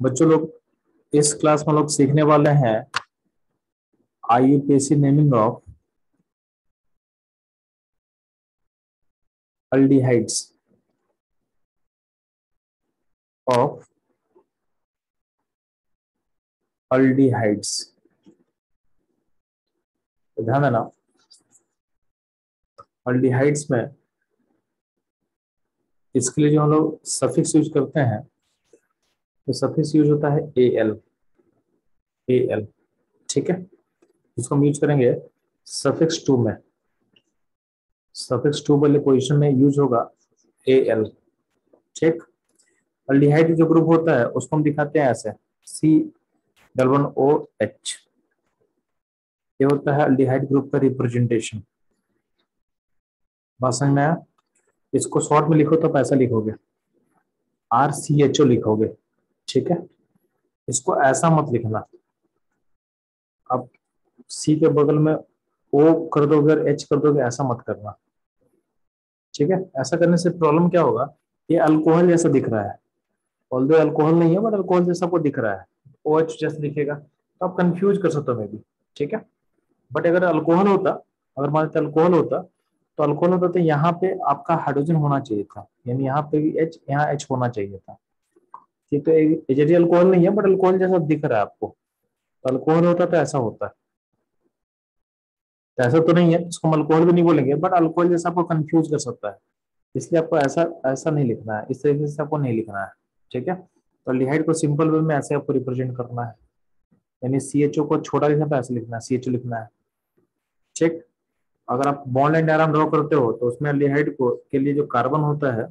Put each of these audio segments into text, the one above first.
बच्चों लोग इस क्लास में लोग सीखने वाले हैं IUPAC naming of aldehydes of aldehydes. ध्यान देना, अल्डिहाइड्स में इसके लिए जो हम लोग सफिक्स यूज करते हैं तो सफिक्स यूज होता है AL। AL, ठीक है। इसको हम यूज करेंगे सफिक्स टू में। सफिक्स टू वाले पोजीशन में यूज होगा AL, ठीक। अल्डिहाइड जो ग्रुप होता है उसको हम दिखाते हैं ऐसे C11OH। ये होता है अल्डिहाइड ग्रुप का रिप्रेजेंटेशन। बात समझ में आया? इसको शॉर्ट में लिखो तो ऐसा लिखोगे, RCHO लिखोगे, ठीक है। इसको ऐसा मत लिखना, अब C के बगल में O कर दोगे और H कर दोगे, ऐसा मत करना, ठीक है। ऐसा करने से प्रॉब्लम क्या होगा, ये अल्कोहल जैसा दिख रहा है, ऑल्दो अल्कोहल नहीं है बट अल्कोहल जैसा आपको दिख रहा है, OH जैसा दिखेगा तो आप कंफ्यूज कर सकते हो मे भी, ठीक है। बट अगर अल्कोहल होता, अगर मान लीजिए अल्कोहल होता तो अल्कोहल होता तो यहाँ पे आपका हाइड्रोजन होना चाहिए था, यानी यहाँ पे भी H, यहाँ H होना चाहिए था, ठीक। तो एजेडी अल्कोहल नहीं है बट अल्कोहल जैसा दिख रहा है आपको, तो अल्कोहल होता तो ऐसा होता है। तो ऐसा तो नहीं है, इसको हम अल्कोहल भी नहीं बोलेंगे बट अल्कोहल जैसा आपको कंफ्यूज कर सकता है, इसलिए आपको ऐसा ऐसा नहीं लिखना है, इस तरीके से आपको नहीं लिखना है, ठीक है। तो अल्डिहाइड को सिंपल वे में ऐसे आपको रिप्रेजेंट करना है, यानी CHO को छोटा लिखना तो ऐसे लिखना है, CHO लिखना है, ठीक। अगर आप बॉन्ड एंड डायग्राम ड्रॉ करते हो तो उसमें अल्डिहाइड को के लिए जो कार्बन होता है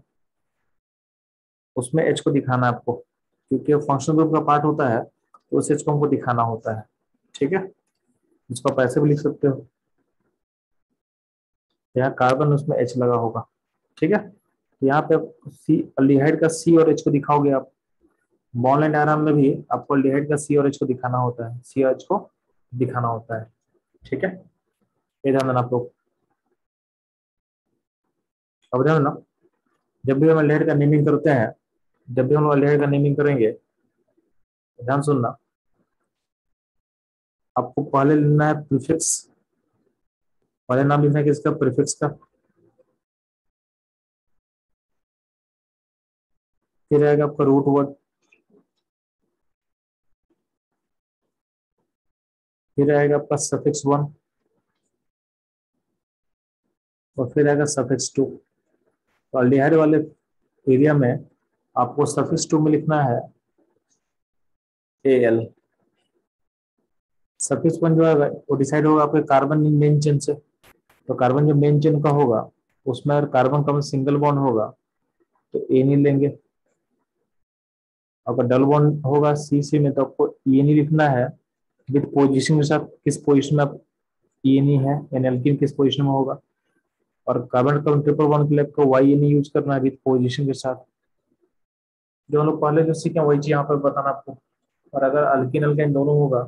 उसमें H को दिखाना है आपको, क्योंकि फंक्शनल ग्रुप का पार्ट होता है तो उस H को हमको दिखाना होता है, ठीक है। इसको आप ऐसे भी लिख सकते हो, यहाँ कार्बन उसमें H लगा होगा, ठीक है। यहाँ पे सी अल्डिहाइड का C और H को दिखाओगे आप, बॉन्ड एंड डायग्राम में भी आपको अल्डिहाइड का C और H को दिखाना होता है, C और H को दिखाना होता है, ठीक है। ये ध्यान देना आप लोग। अब ध्यान देना, जब भी हम अल्डिहाइड का नेमिंग करते हैं, जब भी हम अल्डिहाइड का नेमिंग करेंगे, ध्यान सुनना, आपको पहले लेना है प्रीफिक्स, पहले नाम लिखना है किसका, प्रीफिक्स का। फिर आएगा आपका रूट वर्ड, फिर आएगा आपका सफिक्स 1 और फिर आएगा सफिक्स 2। तो अल्डिहाइड वाले एरिया में आपको सफिक्स 2 में लिखना है AL। सफिक्स 1 जो है वो डिसाइड होगा आपके कार्बन मेन चेन से, तो कार्बन जो मेन चेन का होगा उसमें अगर कार्बन का सिंगल बॉन्ड होगा तो A नहीं लेंगे, अगर डबल बॉन्ड होगा C में तो आपको E नहीं लिखना है, विद पोजीशन के साथ किस पोजीशन में आप E नहीं है, यानी एल्कीन किस पोजीशन में होगा। और कार्बन का ट्रिपल बॉन्ड के लिए आपको Y नहीं यूज करना है विद पोजीशन के साथ, जो हम लोग पहले जो सीखे वही चीज यहाँ पर बताना आपको। और अगर अल्किन अल्काइन दोनों होगा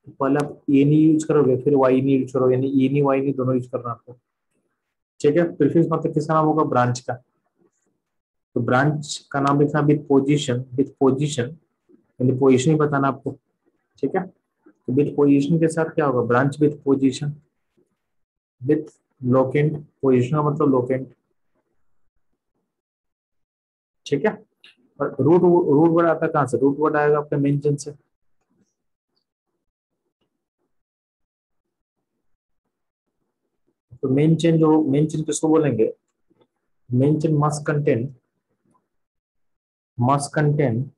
तो पहले आप ए नहीं यूज करोगे फिर वाई नहीं यूज करोगे, यानी ई नहीं वाई नहीं दोनों यूज करना आपको, ठीक है। प्रीफिक्स मतलब किसका नाम होगा, ब्रांच का, तो ब्रांच का नाम लिखना विद पोजीशन यानी पोजीशन ही बताना आपको, ठीक है। तो विद पोजीशन के साथ क्या होगा, branch with position, with locant, position का मतलब लोकेंट, ठीक है। और रूट रूट वर्ड आता है कहाँ से, रूट वर्ड आएगा आपके मेन चेन से, तो मेन चेन जो मेन चेन किसको बोलेंगे, main chain must contain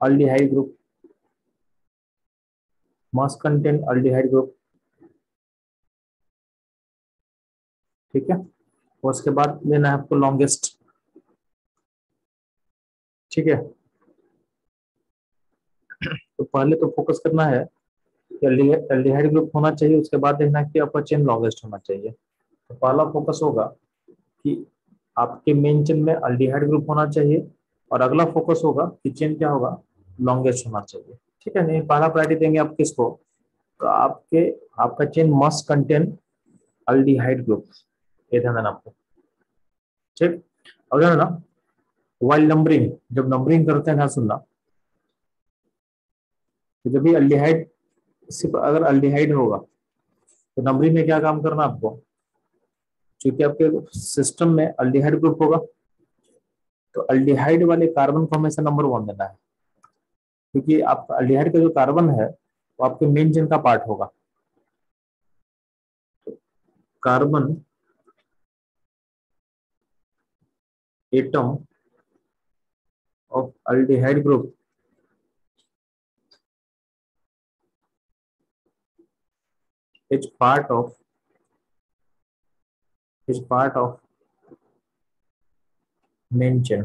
aldehyde group, must contain aldehyde group, ठीक है। और उसके बाद लेना है आपको लॉन्गेस्ट, ठीक है। तो पहले तो फोकस करना है कि अल्डिहाइड ग्रुप होना चाहिए, उसके बाद देखना है कि आपका चेन लॉन्गेस्ट होना चाहिए। तो पहला फोकस होगा कि आपके मेन चेन में अल्डिहाइड ग्रुप होना चाहिए, और अगला फोकस होगा कि चेन क्या होगा, लॉन्गेस्ट होना चाहिए, ठीक है। नहीं पहला प्रायोरिटी देंगे आप किसको, तो आपका chain must contain aldehyde group, ये ध्यान देना आपको, ठीक। अब ध्यान देना, वाइल नंबरिंग, जब नंबरिंग करते हैं, ध्यान सुनना, तो जब भी अल्डिहाइड, सिर्फ अगर अल्डिहाइड होगा तो नंबरिंग में क्या काम करना आपको, क्योंकि आपके सिस्टम में अल्डिहाइड ग्रुप होगा तो अल्डिहाइड वाले कार्बन को हमेशा नंबर 1 देना है, क्योंकि आपका अल्डिहाइड का जो कार्बन है वो आपके मेन चेन का पार्ट होगा। Carbon atom of aldehyde group is part of main chain.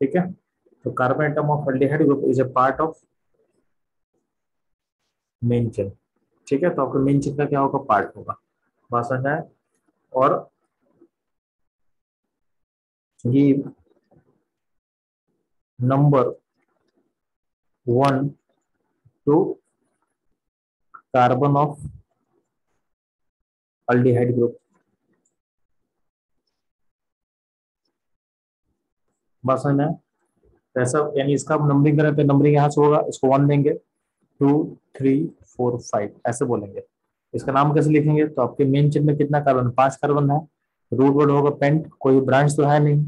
ठीक है, तो carbon atom of aldehyde group is a part of main chain. ठीक है, तो आपका मेन चेन का क्या होगा, पार्ट होगा, बात समझ आए। और ये number 1 two carbon of aldehyde group, बात समझ में आए? तो ऐसा यानी इसका आप नंबरिंग करें तो नंबरिंग यहाँ से होगा, इसको 1 देंगे, 2 3 4 5 ऐसे बोलेंगे। इसका नाम कैसे लिखेंगे, तो आपके मेन चेन में कितना कार्बन, 5 कार्बन है, रूट वर्ड होगा पेंट, कोई ब्रांच तो है नहीं,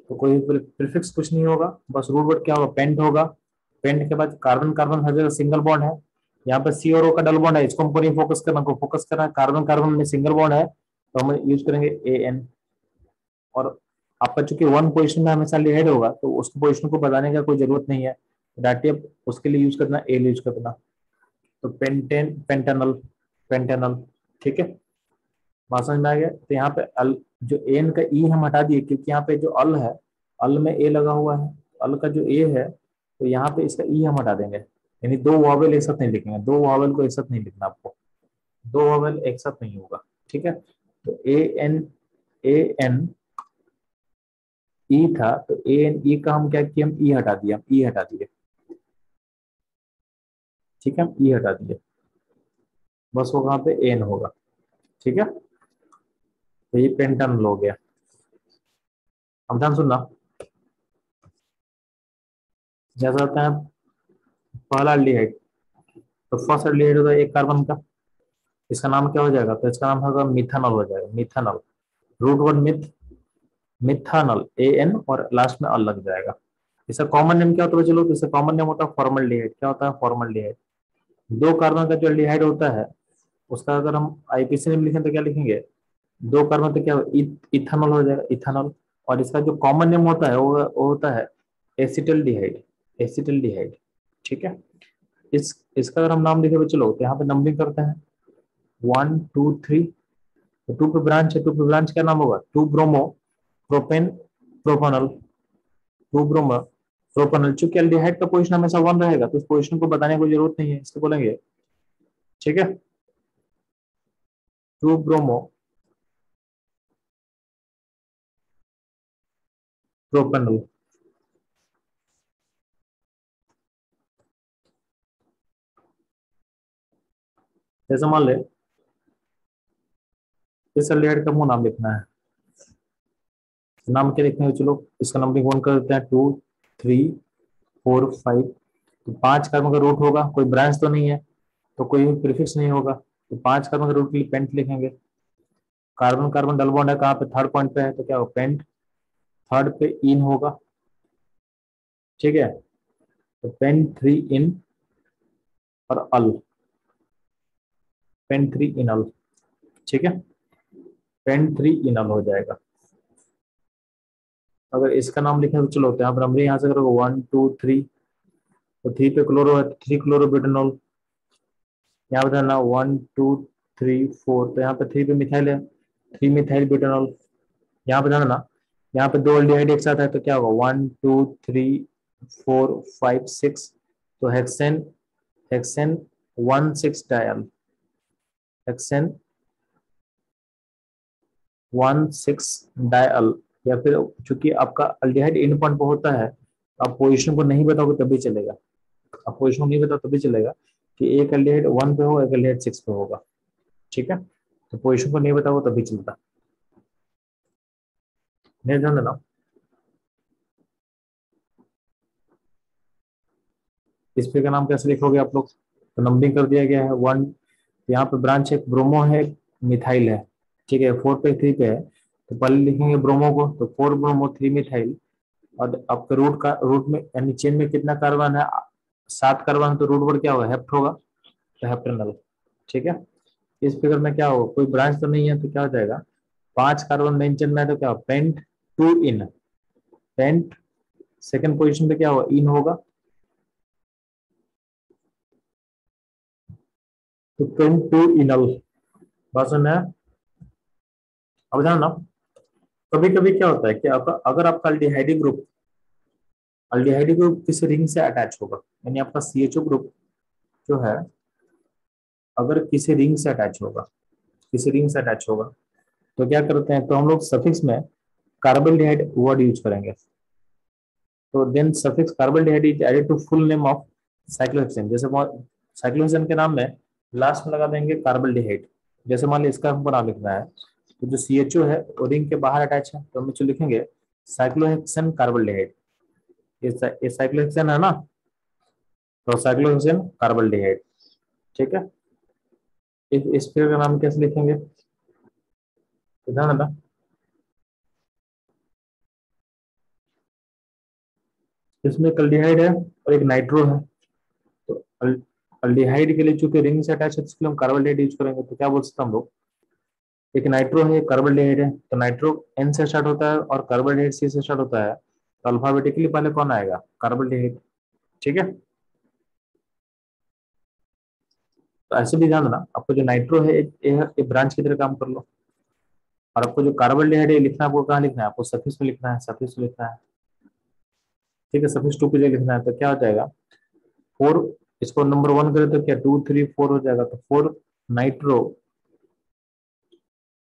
तो कोई प्रीफिक्स कुछ नहीं होगा, बस रूट वर्ड क्या होगा, पेंट होगा। पेंट के बाद कार्बन कार्बन हर जगह सिंगल बॉन्ड है, यहाँ पे सी और ओ का डबल बॉन्ड है, इसको हमको नहीं फोकस करना है, कार्बन कार्बन में सिंगल बॉन्ड है तो हम यूज करेंगे AN। और आपका चूंकि 1 पोजिशन में हमेशा लिहाइड होगा तो उसको पोजिशन को बताने का कोई जरूरत नहीं है, डायरेक्टली उसके लिए यूज करना एल यूज करना, तो पेंटेन पेंटेनल पेंटेनल। ठीक है, बात समझ में आ गया। तो यहाँ पे अल, जो एन का ई हम हटा दिए क्योंकि यहाँ पे जो अल है, अल में ए लगा हुआ है, अल का जो ए है तो यहाँ पे इसका ई हम हटा देंगे, यानी 2 वॉवेल एक साथ नहीं लिखेंगे, 2 वॉवेल को एक साथ नहीं लिखना आपको, 2 वॉवेल एक साथ नहीं होगा। ठीक है, तो ए एन ई था तो ANE का हम क्या किए, हम ई हटा दिए, हम ई हटा दिए। ठीक है, हम ई हटा दिए, बस वो कहाँ पे एन होगा। ठीक है, तो ये पेंटानल हो गया। अब ध्यान सुनना, जैसा होता है पहला अल्डिहाइड, तो फर्स्ट अल्डिहाइड होगा एक कार्बन का, इसका नाम क्या हो जाएगा, तो इसका नाम होगा मिथानॉल हो जाएगा, methanol, root word meth, methanol AN और लास्ट में अल लग जाएगा। इसका कॉमन नेम क्या होता है चलो, तो इसका कॉमन नेम होता है फॉर्मल्डिहाइड। क्या होता है, फॉर्मल्डिहाइड। 2 कार्बन का जो अल्डिहाइड होता है उसका अगर हम IPC नेम लिखें तो क्या लिखेंगे, 2 कार्बन तो क्या इथानॉल हो जाएगा, इथानॉल। और इसका जो कॉमन नेम होता है वो होता है एसिटल्डिहाइड, एसिटल्डिहाइड। ठीक है, इस इसका अगर हम नाम लिखे तो चलो, तो यहाँ पे नंबरिंग करते हैं 1 2 3, तो 2 पे ब्रांच है, 2 पे ब्रांच क्या नाम होगा, 2 ब्रोमो प्रोपेन प्रोपानल, 2 ब्रोमो प्रोपानल। चूंकि एल्डिहाइड का पोजीशन हमेशा 1 रहेगा तो उस पोजीशन को बताने की जरूरत नहीं है, इसको बोलेंगे। ठीक है, 2 ब्रोमो प्रोपानल। जैसे मान ले इस एल्डिहाइड का मुंह नाम लिखना है, नाम क्या लिखेंगे चलो, इसका नंबरिंग 1 कर देते हैं, 2 3 4 5। तो 5 कार्बन का रूट होगा, कोई ब्रांच तो नहीं है तो कोई प्रीफिक्स नहीं होगा, तो 5 कार्बन का रूट के लिए पेंट लिखेंगे। कार्बन कार्बन डबल बॉन्ड है कहाँ पे, थर्ड पॉइंट पे है तो क्या होगा, पेंट, थर्ड पे इन होगा। ठीक है, तो पेंट 3 इन और अल, पेंट 3 इन अल। ठीक है, पेंट 3 इन अल हो जाएगा। अगर इसका नाम लिखें तो चलो, तो यहाँ पर हमने यहाँ से करोगे 1 2 3, तो 3 पे क्लोरो है, 3 क्लोरोब्यूटेनॉल। यहाँ पे ना 1 2 3 4, तो यहाँ पे 3 पे मिथाइल है, 3 मिथाइल ब्यूटेनॉल। यहाँ पे ध्यान देना, यहाँ पे 2 अल्डिहाइड एक साथ है तो क्या होगा, 1 2 3 4 5 6, तो hexane, hexane 1 6 dial, hexane 1 6 dial. या फिर चूंकि आपका अल्डिहाइड एंड पॉइंट पे होता है तो आप पोजीशन को नहीं बताओगे तभी चलेगा, आप पोजीशन को नहीं बताओ तभी चलेगा कि एक अल्डिहाइड 1 पे हो, एक अल्डिहाइड 6 पे होगा। ठीक है, तो पोजीशन को नहीं बताओगे तभी चलता। नहीं ध्यान देना, इस पे का नाम कैसे लिखोगे आप लोग, तो नंबरिंग कर दिया गया है 1, यहाँ पे ब्रांच एक ब्रोमो है, एक मिथाइल है, ठीक है, 4 पे 3 पे है, तो पहले लिखेंगे ब्रोमो को, तो 4 ब्रोमो 3 मिथाइल, और आपके रूट में यानी चेन में कितना कार्बन है, 7 कार्बन, तो रूट पर क्या होगा, हेप्ट होगा, तो हेप्टेनल, ठीक है। इस फिगर में क्या होगा, कोई ब्रांच तो नहीं है, तो क्या हो जाएगा, 5 कार्बन मेन चेन में है, तो क्या पेंट 2 इन, पेंट सेकंड पोजीशन पे क्या होगा, इन होगा, तो पेंट 2 इनल, बात सुन रहे हैं? अब ध्यान ना, कभी कभी क्या होता है कि अगर आपका अल्डिहाइडी ग्रुप किसी रिंग से अटैच होगा, यानी आपका सीएचओ ग्रुप जो है, अगर किसी रिंग से अटैच होगा, किसी रिंग से अटैच होगा, तो क्या करते हैं, तो हम लोग सफिक्स में कार्बोल्डिहाइड वर्ड यूज करेंगे, तो then suffix carbaldehyde is added to full name of cyclohexane, जैसे साइक्लोहेक्सेन के नाम में लास्ट में लगा देंगे कार्बोल्डिहाइड, जैसे मान लीजिए इसका हमको नाम लिखना है, तो जो सीएचओ है वो रिंग के बाहर अटैच है, तो हम इसको लिखेंगे साइक्लोहेक्सेन कार्बोल्डिहाइड, ये साइक्लोहेक्सेन है ना, तो साइक्लोहेक्सेन कार्बोल्डिहाइड, ठीक है। इस पेड़ का नाम कैसे लिखेंगे, तो ध्यान रखना, इसमें कल्डिहाइड है और एक नाइट्रो है, तो अल्डिहाइड के लिए चूंकि रिंग से अटैच है, इसके लिए हम कार्बोल्डिहाइड यूज करेंगे, तो क्या बोल सकते हैं हम लोग, एक नाइट्रो है, एक कार्बोल्डिहाइड है, तो नाइट्रो एन से स्टार्ट होता है और कार्बोल्डिहाइड सी से स्टार्ट होता है, तो अल्फाबेटिकली पहले कौन आएगा, कार्बोल्डिहाइड, ठीक है। तो ऐसे भी ध्यान देना, आपको जो नाइट्रो है एक ब्रांच की तरह काम कर लो, और आपको जो कार्बोल्डिहाइड है लिखना, आपको कहाँ लिखना है, आपको सफिक्स में लिखना है, सफिक्स में लिखना है, ठीक है, सफिक्स 2 की जगह लिखना है, तो क्या हो जाएगा, 4, इसको नंबर 1 करें तो क्या 2 3 4 हो जाएगा, तो 4 नाइट्रो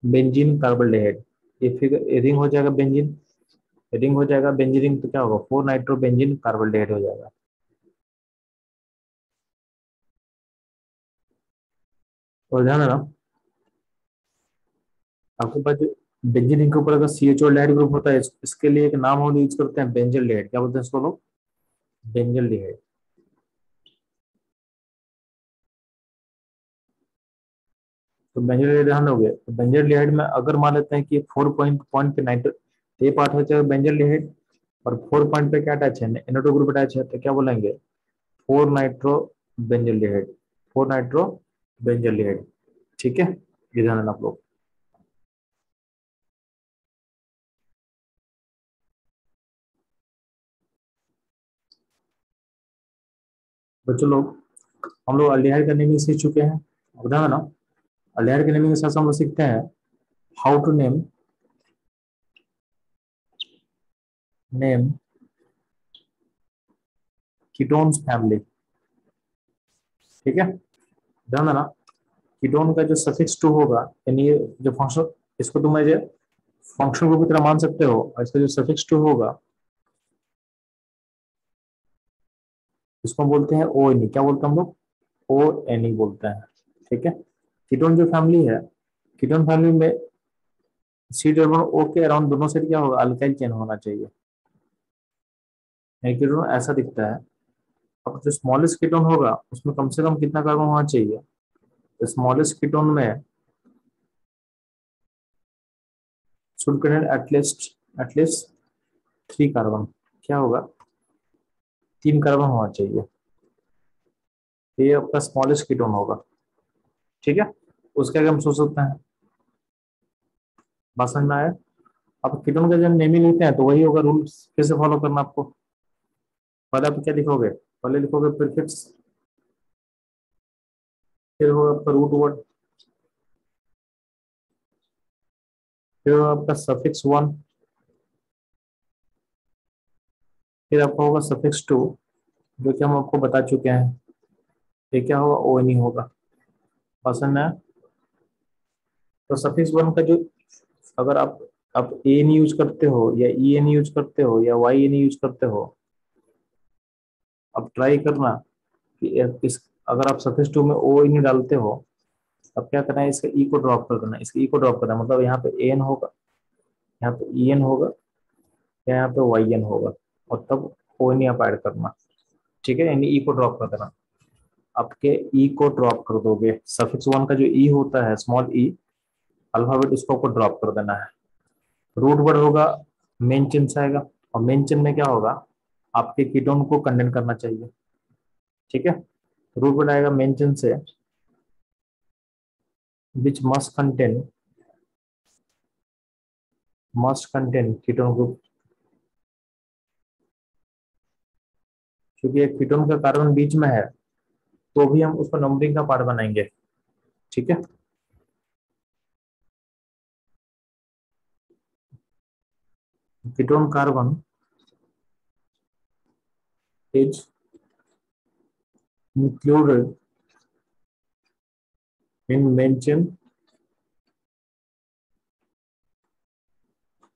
बेंजीन कार्बोल्डिहाइड, ये फिगर रिंग हो जाएगा बेंजीन, रिंग हो जाएगा बेंजीन, तो क्या होगा 4 नाइट्रो बेंजीन कार्बोल्डिहाइड हो जाएगा, और ध्यान रखना, आपके पास जो बेंजीन रिंग के ऊपर अगर सीएचओ एल्डिहाइड ग्रुप होता है, इसके लिए एक नाम हम यूज करते हैं बेंजल्डिहाइड, क्या बोलते हैं इसको लोग, बेंजल्डिहाइड, तो बेंजल्डिहाइड ध्यान दोगे, तो बेंजल्डिहाइड में अगर मान लेते हैं कि 4 पॉइंट पॉइंट पे नाइट्रो, ये पार्ट हो जाएगा बेंजल्डिहाइड, और 4 पॉइंट पे क्या अटैच है, NO2 ग्रुप अटैच है, तो क्या बोलेंगे 4 नाइट्रो बेंजल्डिहाइड, 4 नाइट्रो बेंजल्डिहाइड, ठीक है, ये ध्यान रखना आप लोग। बच्चों लोग, हम लोग अल्डिहाइड का नेमिंग सीख चुके हैं, अब ध्यान रखना, अल्डिहाइड के नेमिंग के साथ हम लोग सीखते हैं how to name ketones family, ठीक है, ध्यान देना, कीटोन का जो सफिक्स 2 होगा, यानी ये जो फंक्शन, इसको तुम एज फंक्शन ग्रुप की तरह मान सकते हो, और इसका जो सफिक्स 2 होगा, इसको बोलते हैं ओ एन, क्या बोलते हैं हम लोग, ओ एन ई बोलते हैं, ठीक है। कीटोन जो फैमिली है, कीटोन फैमिली में सी डबल ओ के अराउंड दोनों साइड क्या होगा, अल्काइल चेन होना चाहिए, कीटोन ऐसा दिखता है, अब जो स्मॉलेस्ट कीटोन होगा उसमें कम से कम कितना कार्बन होना चाहिए, तो स्मॉलेस्ट कीटोन में शुड कंटेन एटलीस्ट 3 कार्बन, क्या होगा, 3 कार्बन होना चाहिए, तो ये आपका स्मॉलेस्ट कीटोन होगा, ठीक है। उसके आगे हम सोच सकते हैं, बात समझ में आया, अब कीटोन का जब नेमिंग लिखते हैं तो वही होगा, रूल फिर से फॉलो करना आपको, पहले आप क्या लिखोगे, पहले लिखोगे प्रीफिक्स, फिर होगा आपका रूट वर्ड, फिर होगा आपका सफिक्स 1, फिर आपका होगा सफिक्स 2, जो कि हम आपको बता चुके हैं, ये क्या होगा, ओ एन ई होगा, पसंद है। तो सफिक्स 1 का जो, अगर आप ए एन यूज करते हो या ई एन यूज करते हो या वाई एन यूज करते हो, अब ट्राई करना कि इस, अगर आप सफिक्स 2 में ओ एन डालते हो, अब क्या करना है, इसका ई को ड्रॉप कर देना, इसका ई को ड्रॉप करना, मतलब यहाँ पे ए एन होगा, यहाँ पे ई एन होगा या यहाँ पे वाई एन होगा, और तब ओ एन आप ऐड करना। ठीक है, यानी ई को ड्रॉप कर देना। आपके ई को ड्रॉप कर दोगे, सफिक्स वन का जो ई होता है स्मॉल ई अल्फाबेट, इसको आपको ड्रॉप कर देना है। रूट वर्ड होगा, मेन चिन्ह से आएगा, और मेन चिन्ह में क्या होगा, आपके कीटोन को कंडेंस करना चाहिए। ठीक है, रूट वर्ड आएगा मेन चिन्ह से, which must contain ketone group. क्योंकि एक कीटोन का कार्बन बीच में है तो भी हम उसको नंबरिंग का पार्ट बनाएंगे। ठीक है, ketone carbon is included in main chain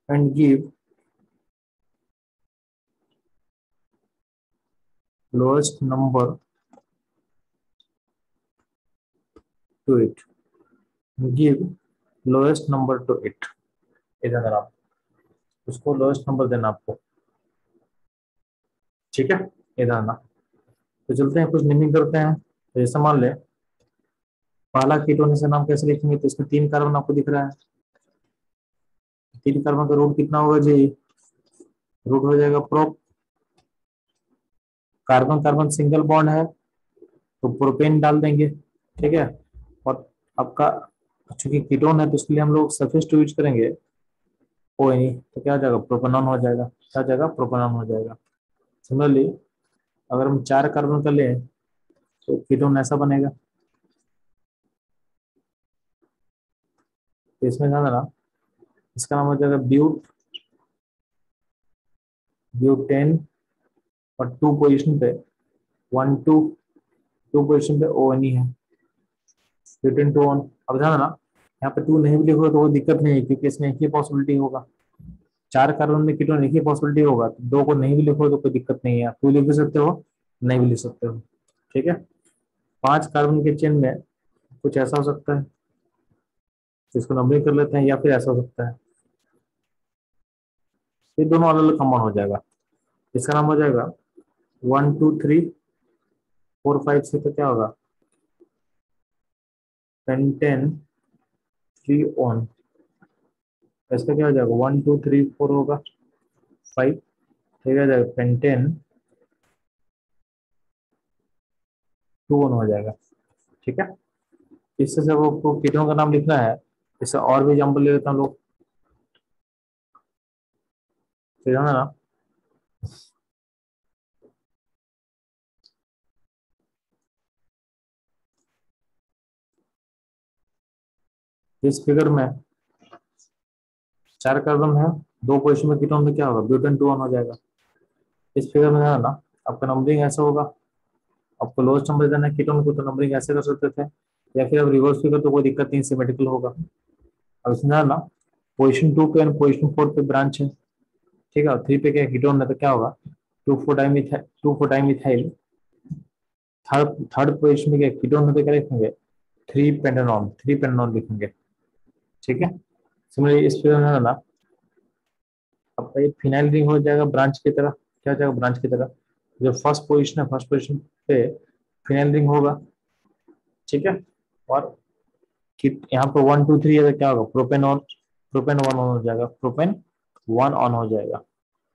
and give lowest number to it, give lowest number to it। इधर आप उसको लोएस्ट नंबर देना आपको। ठीक है, इधर आना। तो चलते हैं कुछ नेमिंग करते हैं। तो जैसे मान ले पहला कीटोन से नाम कैसे लिखेंगे, तो इसमें 3 कार्बन आपको दिख रहा है, 3 कार्बन का रूट कितना होगा जी, रूट हो जाएगा prop. Carbon carbon single bond है तो प्रोपेन डाल देंगे। ठीक है, और आपका चूंकि कीटोन है तो इसके लिए हम लोग सफिक्स यूज करेंगे ओ एन ई, तो क्या हो जाएगा, प्रोपेनॉन हो जाएगा। क्या हो जाएगा, प्रोपेनॉन हो जाएगा। सिमिलरली अगर हम 4 कार्बन का लें तो कीटोन ऐसा बनेगा। तो इसमें ध्यान देना, इसका नाम हो जाएगा ब्यूटेन, और 2 पोजीशन पे 1 2 2 पोजीशन पे ओ एन ई है, ब्यूटेन 2 ऑन। अब ध्यान देना, यहाँ पे 2 नहीं भी लिखोगे तो कोई दिक्कत नहीं है, क्योंकि इसमें एक ही पॉसिबिलिटी होगा। 4 कार्बन में कीटोन एक ही पॉसिबिलिटी होगा, तो 2 को नहीं भी लिखोगे तो कोई दिक्कत नहीं है, 2 लिख भी सकते हो, नहीं भी लिख सकते हो। ठीक है, 5 कार्बन के चेन में कुछ ऐसा हो सकता है, इसको नंबरिंग कर लेते हैं, या फिर ऐसा हो सकता है, ये दोनों अलग अलग कंपाउंड हो जाएगा। इसका नाम हो जाएगा 1 2 3 4 5 6, तो क्या होगा, पेंटेन 3 ऑन। इसका क्या हो जाएगा, 1 2 3 4 होगा 5, ठीक है, पेंटेन 2 ऑन हो जाएगा। ठीक है, इससे जब आपको कीटोन का नाम लिखना है, इससे और भी एग्जाम्पल ले लेते हैं हम लोग। तो ध्यान देना, इस फिगर में 4 कार्बन है, 2 पोजीशन में कीटोन में क्या होगा, ब्यूटेन 2 ऑन हो जाएगा। इस फिगर में ध्यान देना, आपका नंबरिंग ऐसा होगा, आपको लोएस्ट नंबर देना है कीटोन को, तो नंबरिंग ऐसे कर सकते थे, या फिर अब रिवर्स फिगर तो कोई दिक्कत नहीं, सिमेट्रिकल होगा। अब इसमें ध्यान देना, पोजीशन 2 पे एंड पोजीशन 4 पे ब्रांच है। ठीक है, 3 पे क्या कीटोन है, तो क्या होगा, 2 4 मिथाइल। थर्ड पोजीशन में क्या कीटोन है, तो क्या लिखेंगे, 3 पेंटानॉन लिखेंगे। ठीक है, सिमिलरली इस फिगर में ना आपका ये फिनाइल रिंग हो जाएगा ब्रांच की तरह। क्या हो जाएगा, ब्रांच की तरह। जो फर्स्ट पोजीशन है, फर्स्ट पोजीशन पे फिनाइल रिंग होगा। ठीक है, और यहाँ पे 1 2 3 है तो क्या होगा, प्रोपेन 1 ऑन हो जाएगा, प्रोपेन 1 ऑन हो जाएगा।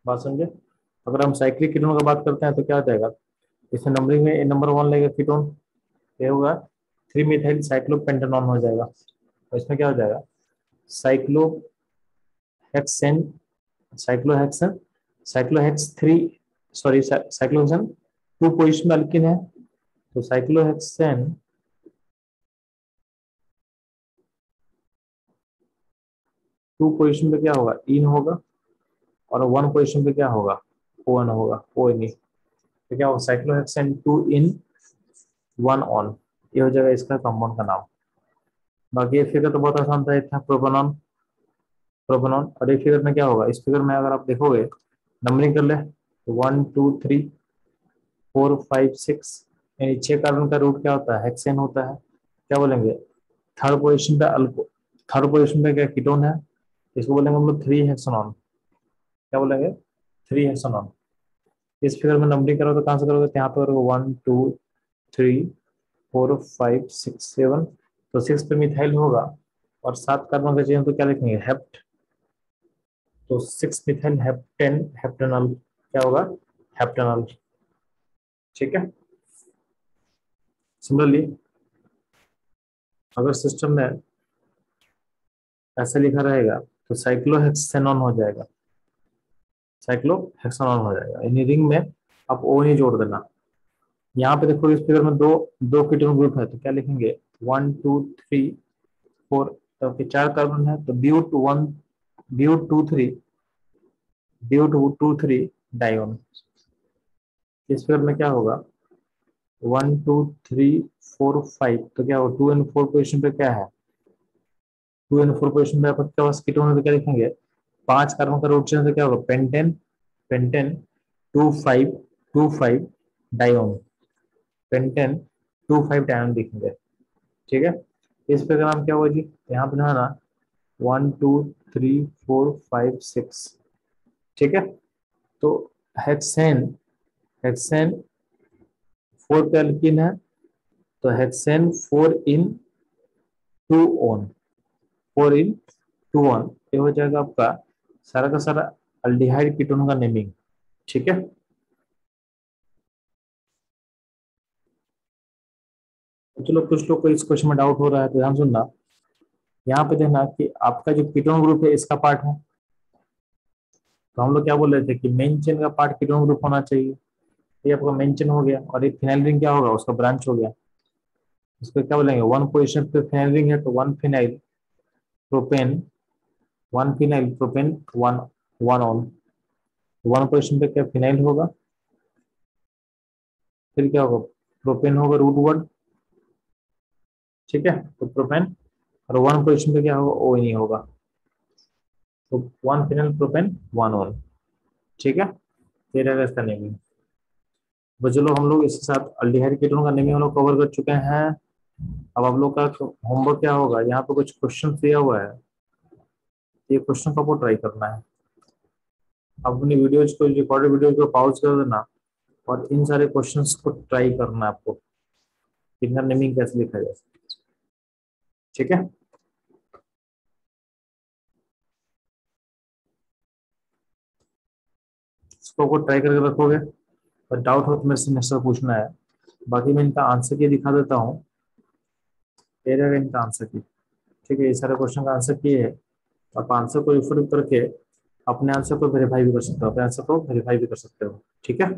बात समझे। अगर हम साइक्लिक कीटोन का बात करते हैं तो क्या हो जाएगा, इसमें नंबरिंग में नंबर 1 लेगा कीटोन, ये होगा 3 मिथाइल साइक्लोपेंटानॉन हो जाएगा। तो इसमें क्या हो जाएगा, साइक्लोहेक्सेन साइक्लोहेक्सन साइक्लोहेक्स 3, सॉरी साइक्लोहेक्सन 2 पोजीशन में अल्किन है, तो साइक्लोहेक्सेन 2 पोजीशन पे क्या होगा, इन होगा, और 1 पोजीशन पे क्या होगा, ओ एन होगा, ओ एन ई। तो क्या होगा, साइक्लोहेक्सेन 2 इन 1 ऑन, ये हो जाएगा इसका कंपाउंड का नाम। बाकी ये फिगर तो बहुत आसान था, इतना प्रोपेनॉन प्रोपेनॉन। और एक फिगर में क्या होगा, इस फिगर में अगर आप देखोगे नंबरिंग कर ले तो 1 2 3 4 5 6, यानी 6 कार्बन का रूट क्या होता है, हेक्सेन होता है। क्या बोलेंगे, थर्ड पोजीशन पे थर्ड पोजीशन पे क्या कीटोन है, इसको बोलेंगे हम लोग 3 हेक्सानॉन। क्या बोलेंगे? 3 हेक्सानॉन। इस फिगर में नंबरिंग करो तो कहाँ से करोगे? यहाँ पे करोगे 1 2 3 4 5 6 7, तो 6 पे मिथाइल होगा और 7 कार्बन का चाहिए तो क्या लिखेंगे? हेप्ट। तो 6 मिथाइल हेप्टेन, हेप्टेनॉल क्या होगा? हेप्टेनॉल। ठीक है। सिमिलरली अगर सिस्टम में ऐसा लिखा रहेगा तो साइक्लोहेक्सेनॉन हो जाएगा, साइक्लोहेक्सेनॉन हो जाएगा। इन रिंग में आप ओ नहीं जोड़ देना। यहाँ पे देखो इस फिगर में दो दो कीटोन ग्रुप है तो क्या लिखेंगे? 1 2 3 4, तो 4 कार्बन है तो BU2 1 BU2 3 BU2 3 डायोन। इस फिगर में क्या होगा? 1 2 3 4 5, तो क्या होगा? 2 एंड 4 पोजिशन पे क्या है? 2 एंड 4 पोजिशन पे आपके पास कीटोन है तो क्या लिखेंगे? 5 कार्बन का रोटेशन से क्या होगा? पेंटेन, पेंटेन 2 5 डायोन, पेंटेन 2 5 डायोन लिखेंगे। ठीक है। इस पे का नाम क्या होगा जी? यहाँ पे ना 1 2 3 4 5 6। ठीक है। तो हेक्सेन, हेक्सेन 4 पे एल्कीन है तो हेक्सेन 4 इन 2 ओन, 4 इन 2 ओन, ये हो जाएगा आपका सारा का सारा अल्डिहाइड कीटोन का नेमिंग। ठीक है। तो चलो कुछ लोग को इस क्वेश्चन में डाउट हो रहा है तो ध्यान सुनना। यहाँ पे देखना कि आपका जो कीटोन ग्रुप है इसका पार्ट है, तो हम लोग क्या बोल रहे थे कि मेन चेन का पार्ट कीटोन ग्रुप होना चाहिए। ये आपका मेन चेन हो गया और ये फिनाइल रिंग क्या होगा? उसका ब्रांच हो गया। इसको क्या बोलेंगे? 1 पोजिशन पे फिनाइल रिंग है तो 1 phenyl propane, 1 phenyl propane 1 1 on. 1 position पे क्या फिनाइल होगा, फिर क्या होगा? प्रोपेन होगा रूट 1। ठीक है। तो प्रोपेन, और 1 पोजिशन पे क्या होगा? ओ नहीं होगा, तो 1 फिनाइल प्रोपेन 1 ऑन। ठीक है। ये रहेगा इसका नेमिंग। तो चलो हम लोग इसके साथ अल्डिहाइड कीटोन का नेमिंग हम लोग कवर कर चुके हैं। अब आप लोग का होमवर्क क्या होगा? यहाँ पे कुछ क्वेश्चन दिया हुआ है, ये क्वेश्चन को आपको ट्राई करना है। आप अपनी वीडियोज को, रिकॉर्डेड वीडियो को पॉज कर देना और इन सारे क्वेश्चंस को ट्राई करना है आपको, इनका नेमिंग कैसे लिखा जाए। ठीक है। इसको आपको ट्राई करके रखोगे और डाउट हो तो मेरे से नेक्स्ट पूछना है। बाकी मैं इनका आंसर की दिखा देता हूँ, ये रहेगा इनका आंसर की। ठीक है। ये सारे क्वेश्चन का आंसर किए है, आप आंसर को रिफर करके अपने आंसर को वेरीफाई भी कर सकते हो, अपने आंसर को वेरीफाई भी कर सकते हो। ठीक है।